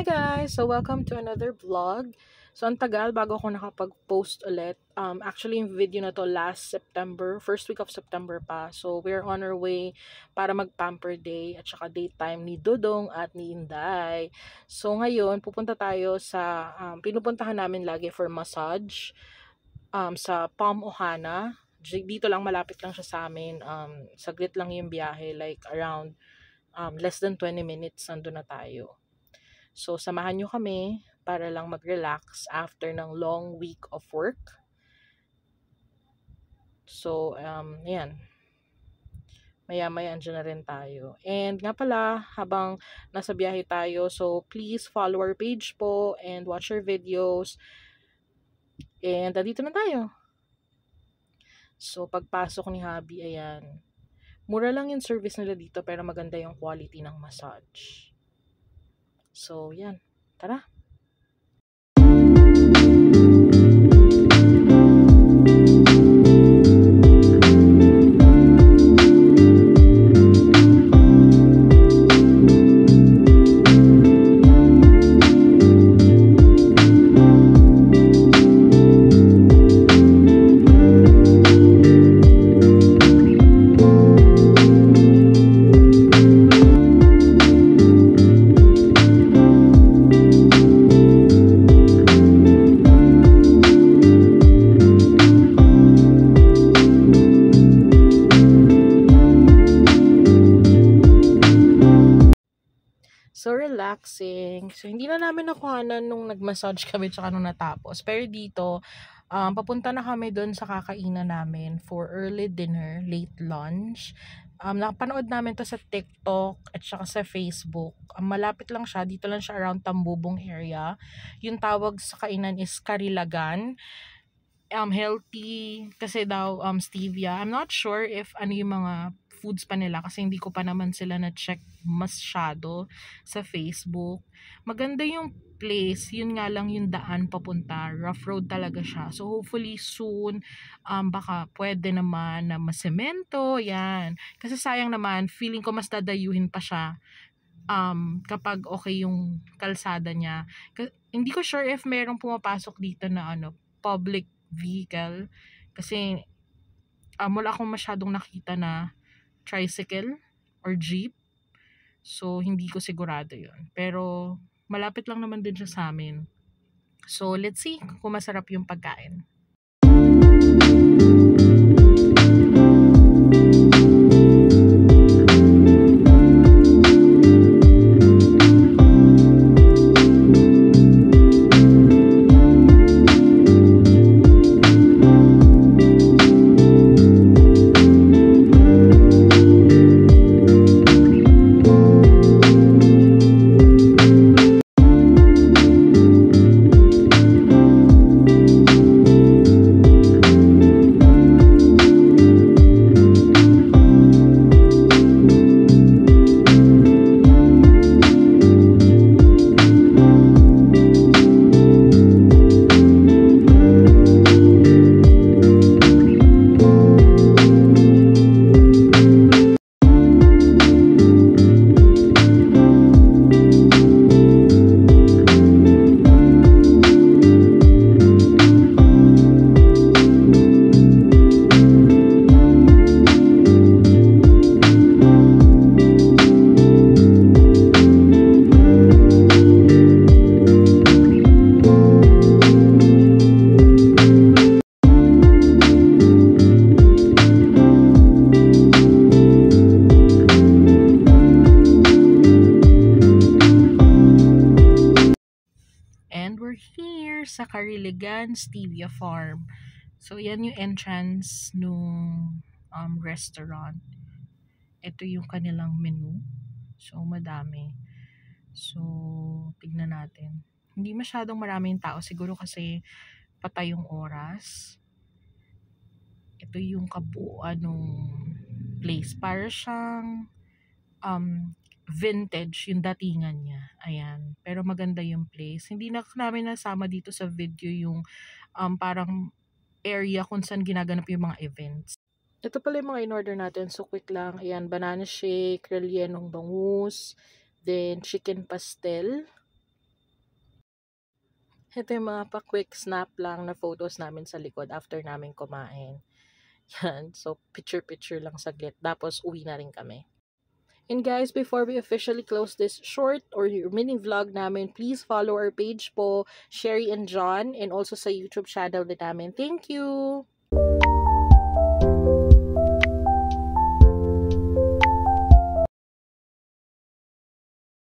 Hi guys! So welcome to another vlog. So ang tagal bago ako nakapag-post ulit. Actually yung video na to last September, first week of September pa. So we're on our way para mag-pamper day at saka daytime ni Dodong at ni Inday. So ngayon pupunta tayo sa pinupuntahan namin lagi for massage sa Palm Ohana. Dito lang, malapit lang siya sa amin. Saglit lang yung biyahe, like around less than 20 minutes nandun na tayo. So, samahan nyo kami para lang mag-relax after ng long week of work. So, yan. Maya-maya andyan na rin tayo. And nga pala, habang nasa biyahe tayo, so please follow our page po and watch our videos. And dito na tayo. So, pagpasok ni Habi, ayan. Mura lang yung service nila dito pero maganda yung quality ng massage. So, yan. Tara! So, relaxing. So, hindi na namin nakuhanan nung nag-massage kami tsaka nung natapos. Pero dito, papunta na kami doon sa kakainan namin for early dinner, late lunch. Napanood namin to sa TikTok at saka sa Facebook. Malapit lang siya. Dito lang siya around Tambubong area. Yung tawag sa kainan is Karilagan. Healthy kasi daw stevia. I'm not sure if ano yung mga foods pa nila kasi hindi ko pa naman sila na-check masyado sa Facebook. Maganda yung place, yun nga lang yung daan papunta, rough road talaga siya. So hopefully soon baka pwede naman na masemento, yan. Kasi sayang naman, feeling ko mas dadayuhin pa siya kapag okay yung kalsada niya. Hindi ko sure if merong pumapasok dito na public vehicle kasi wala akong masyadong nakita na tricycle or jeep, so hindi ko sigurado yun, pero malapit lang naman din siya sa amin. So let's see kung masarap yung pagkain. And we're here sa Kariligan Stevia Farm. So, yan yung entrance nung restaurant. Ito yung kanilang menu. So, madami. So, tignan natin. Hindi masyadong maraming tao. Siguro kasi patay yung oras. Ito yung kabuuan nung place. Para siyang vintage yung datingan niya. Ayan. Pero maganda yung place. Hindi na namin nasama dito sa video yung parang area kung saan ginaganap yung mga events. Ito pala yung mga in-order natin. So, quick lang. Ayan, banana shake, rellenong bangus, then chicken pastel. Ito yung mga pa-quick snap lang na photos namin sa likod after namin kumain. Yan. So, picture-picture lang saglit. Tapos, uwi na rin kami. And guys, before we officially close this short or mini vlog namin, please follow our page po, Sherry and John, and also sa YouTube channel din namin. Thank you!